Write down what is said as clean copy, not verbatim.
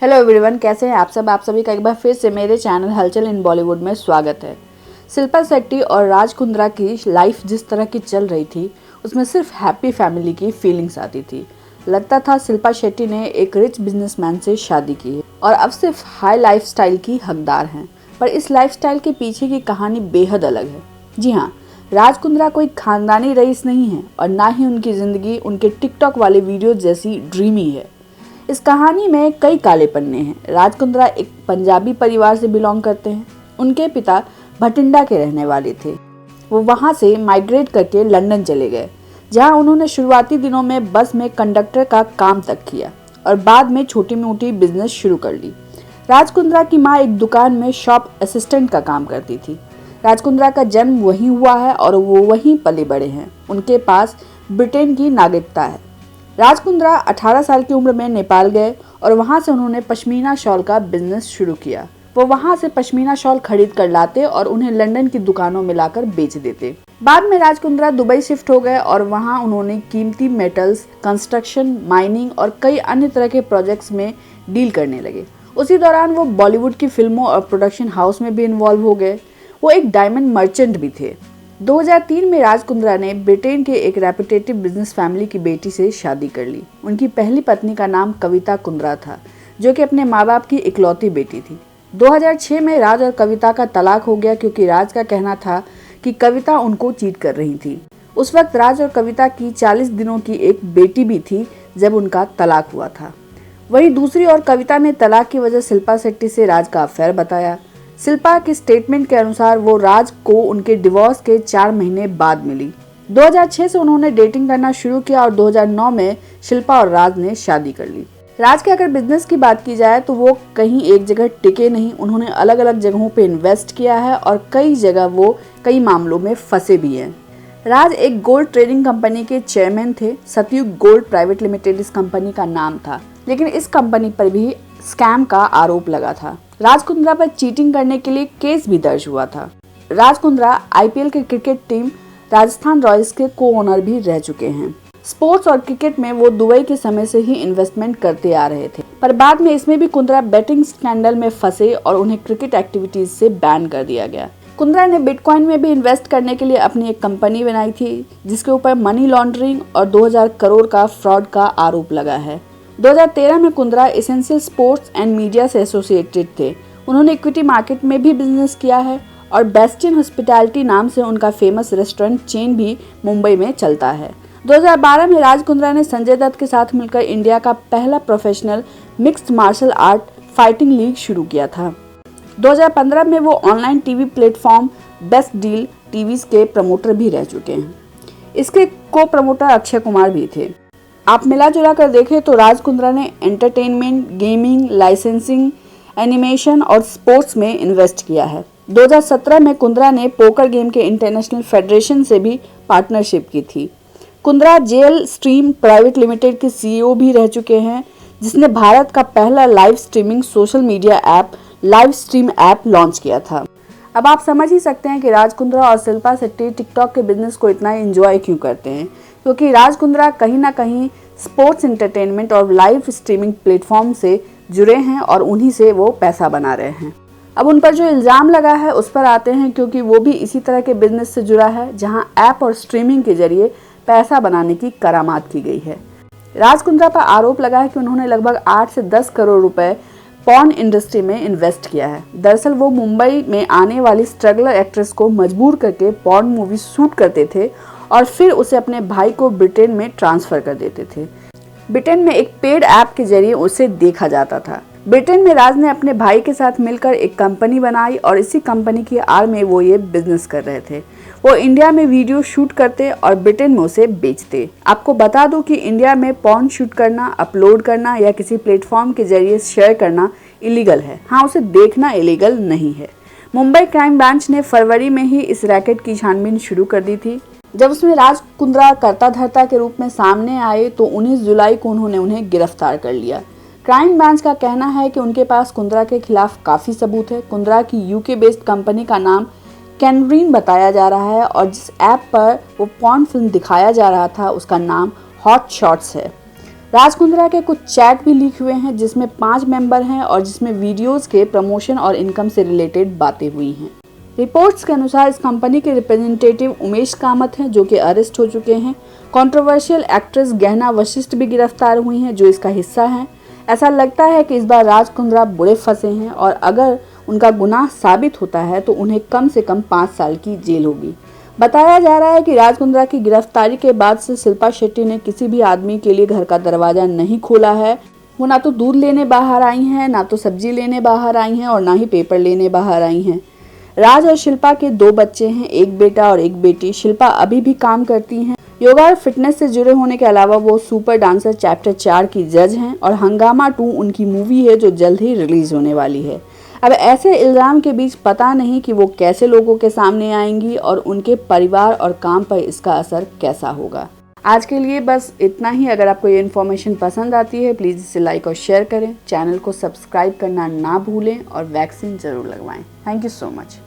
Hello everyone, कैसे हैं आप सभी का एक बार फिर से मेरे चैनल हलचल इन बॉलीवुड में स्वागत है। शिल्पा शेट्टी और राज कुंद्रा की लाइफ जिस तरह की चल रही थी उसमें सिर्फ हैप्पी फैमिली की फीलिंग्स आती थी। लगता था शिल्पा शेट्टी ने एक रिच बिजनेसमैन से शादी की है और अब सिर्फ हाई लाइफस्टाइल की हकदार हैं। पर इस लाइफस्टाइल के पीछे की कहानी बेहद अलग है। जी हाँ, राज कुंद्रा कोई खानदानी रईस नहीं है और ना ही उनकी जिंदगी उनके टिकटॉक वाले वीडियो जैसी ड्रीमी है। इस कहानी में कई काले पन्ने हैं। राज कुंद्रा एक पंजाबी परिवार से बिलोंग करते हैं। उनके पिता भटिंडा के रहने वाले थे। वो वहाँ से माइग्रेट करके लंदन चले गए, जहाँ उन्होंने शुरुआती दिनों में बस में कंडक्टर का काम तक किया और बाद में छोटी मोटी बिजनेस शुरू कर ली। राज कुंद्रा की माँ एक दुकान में शॉप असिस्टेंट का काम करती थी। राज कुंद्रा का जन्म वहीं हुआ है और वो वहीं पले बड़े हैं। उनके पास ब्रिटेन की नागरिकता है। राज कुंद्रा 18 साल की उम्र में नेपाल गए और वहां से उन्होंने पश्मीना शॉल का बिजनेस शुरू किया। वो वहां से पश्मीना शॉल खरीद कर लाते और उन्हें लंदन की दुकानों में लाकर बेच देते। बाद में राज कुंद्रा दुबई शिफ्ट हो गए और वहां उन्होंने कीमती मेटल्स, कंस्ट्रक्शन, माइनिंग और कई अन्य तरह के प्रोजेक्ट्स में डील करने लगे। उसी दौरान वो बॉलीवुड की फिल्मों और प्रोडक्शन हाउस में भी इन्वॉल्व हो गए। वो एक डायमंड मर्चेंट भी थे। 2003 में राज कुंद्रा ने ब्रिटेन के एक रेपुटेटिव बिजनेस फैमिली की बेटी से शादी कर ली। उनकी पहली पत्नी का नाम कविता कुंद्रा था, जो कि अपने माँ बाप की इकलौती बेटी थी। 2006 में राज और कविता का तलाक हो गया क्योंकि राज का कहना था कि कविता उनको चीट कर रही थी। उस वक्त राज और कविता की 40 दिनों की एक बेटी भी थी जब उनका तलाक हुआ था। वहीं दूसरी ओर कविता ने तलाक की वजह शिल्पा शेट्टी से राज का अफेयर बताया। शिल्पा के स्टेटमेंट के अनुसार वो राज को उनके डिवोर्स के 4 महीने बाद मिली। 2006 से उन्होंने डेटिंग करना शुरू किया और 2009 में शिल्पा और राज ने शादी कर ली। राज के अगर बिजनेस की बात की जाए तो वो कहीं एक जगह टिके नहीं। उन्होंने अलग अलग जगहों पे इन्वेस्ट किया है और कई जगह वो कई मामलों में फंसे भी हैं। राज एक गोल्ड ट्रेडिंग कंपनी के चेयरमैन थे। सतयुग गोल्ड प्राइवेट लिमिटेड इस कंपनी का नाम था, लेकिन इस कंपनी पर भी स्कैम का आरोप लगा था। राज कुंद्रा पर चीटिंग करने के लिए केस भी दर्ज हुआ था। राज कुंद्रा आईपीएल के क्रिकेट टीम राजस्थान रॉयल्स के को ओनर भी रह चुके हैं। स्पोर्ट्स और क्रिकेट में वो दुबई के समय से ही इन्वेस्टमेंट करते आ रहे थे, पर बाद में इसमें भी कुंद्रा बेटिंग स्कैंडल में फंसे और उन्हें क्रिकेट एक्टिविटीज से बैन कर दिया गया। कुंद्रा ने बिटकॉइन में भी इन्वेस्ट करने के लिए अपनी एक कंपनी बनाई थी, जिसके ऊपर मनी लॉन्ड्रिंग और 2000 करोड़ का फ्रॉड का आरोप लगा है। 2013 में Kundra essential sports and media से एसोसिएटेड थे। उन्होंने इक्विटी मार्केट में भी बिजनेस किया है और बेस्टियन हॉस्पिटैलिटी नाम से उनका फेमस रेस्टोरेंट चेन भी मुंबई में चलता है। 2012 में राज कुंद्रा ने संजय दत्त के साथ मिलकर इंडिया का पहला professional mixed martial art fighting league शुरू किया था। 2015 में वो online TV platform best deal TVs के प्रमोटर भी रह चुके हैं। इसके को प्रमोटर अक्षय कुमार भी थे। आप मिला जुला कर देखें तो राज कुंद्रा ने एंटरटेनमेंट, गेमिंग, लाइसेंसिंग, एनिमेशन और स्पोर्ट्स में इन्वेस्ट किया है। 2017 में कुंद्रा ने पोकर गेम के इंटरनेशनल फेडरेशन से भी पार्टनरशिप की थी। Kundra JL stream private limited के सीईओ भी रह चुके हैं, जिसने भारत का पहला live streaming social media app live stream app launch किया था। अब आप समझ ही सकते हैं कि राज कुंद्रा और शिल्पा शेट्टी टिकटॉक के बिजनेस को इतना एंजॉय क्यों करते हैं, क्योंकि राज कुंद्रा कहीं ना कहीं स्पोर्ट्स एंटरटेनमेंट और लाइव स्ट्रीमिंग प्लेटफॉर्म से जुड़े हैं और उन्हीं से वो पैसा बना रहे हैं। अब उन पर जो इल्ज़ाम लगा है उस पर आते हैं, क्योंकि वो भी इसी तरह के बिजनेस से जुड़ा है जहां ऐप और स्ट्रीमिंग के जरिए पैसा बनाने की करामात की गई है। राज कुंद्रा पर आरोप लगा है कि उन्होंने लगभग 8 से 10 करोड़ रुपए पॉर्न इंडस्ट्री में इन्वेस्ट किया है। दरअसल वो मुंबई में आने वाली स्ट्रगलर एक्ट्रेस को मजबूर करके पॉर्न मूवी शूट करते थे और फिर उसे अपने भाई को ब्रिटेन में ट्रांसफर कर देते थे। ब्रिटेन में एक पेड ऐप के जरिए उसे देखा जाता था। ब्रिटेन में राज ने अपने भाई के साथ मिलकर एक कंपनी बनाई और इसी कंपनी की आड़ में वो ये बिजनेस कर रहे थे। वो इंडिया में वीडियो शूट करते और ब्रिटेन में उसे बेचते। आपको बता दूं कि इंडिया में पॉर्न शूट करना, अपलोड करना या किसी प्लेटफॉर्म के जरिए शेयर करना इलीगल है। हाँ, उसे देखना इलीगल नहीं है। मुंबई क्राइम ब्रांच ने फरवरी में ही इस रैकेट की छानबीन शुरू कर दी थी। जब उसमें राज कुंद्रा कर्ता धर्ता के रूप में सामने आए तो 19 जुलाई को उन्होंने उन्हें गिरफ्तार कर लिया। क्राइम ब्रांच का कहना है कि उनके पास कुंद्रा के खिलाफ काफी सबूत है। कुंद्रा की यूके बेस्ड कंपनी का नाम कैनरीन बताया जा रहा है और जिस ऐप पर वो पॉर्न फिल्म दिखाया जा रहा था उसका नाम हॉट शॉट्स है। राज कुंद्रा के कुछ चैट भी लीक हुए हैं जिसमें 5 मेंबर हैं और जिसमें वीडियोस के प्रमोशन और इनकम से रिलेटेड बातें हुई हैं। रिपोर्ट्स के अनुसार इस कंपनी के रिप्रेजेंटेटिव उमेश कामत हैं जो कि अरेस्ट हो चुके हैं। कंट्रोवर्शियल एक्ट्रेस गहना वशिष्ठ भी गिरफ्तार हुई हैं जो इसका हिस्सा हैं। ऐसा लगता है कि इस बार राज कुंद्रा बुरे फंसे हैं और अगर उनका गुनाह साबित होता है तो उन्हें कम से कम 5 साल की जेल होगी। बताया जा रहा है कि राज कुंद्रा की गिरफ्तारी के बाद से शिल्पा शेट्टी ने किसी भी आदमी के लिए घर का दरवाजा नहीं खोला है। वो ना तो दूध लेने बाहर आई हैं, ना तो सब्जी लेने बाहर आई हैं और ना ही पेपर लेने बाहर आई हैं। राज और शिल्पा के 2 बच्चे हैं, एक बेटा और एक बेटी। शिल्पा अभी भी काम करती हैं। योगा और फिटनेस से जुड़े होने के अलावा वो सुपर डांसर चैप्टर 4 की जज हैं और हंगामा 2 उनकी मूवी है जो जल्द ही रिलीज होने वाली है। अब ऐसे इल्ज़ाम के बीच पता नहीं कि वो कैसे लोगों के सामने आएंगी और उनके परिवार और काम पर इसका असर कैसा होगा। आज के लिए बस इतना ही। अगर आपको ये इन्फॉर्मेशन पसंद आती है प्लीज़ इसे लाइक और शेयर करें, चैनल को सब्सक्राइब करना ना भूलें और वैक्सीन ज़रूर लगवाएं। Thank you so much.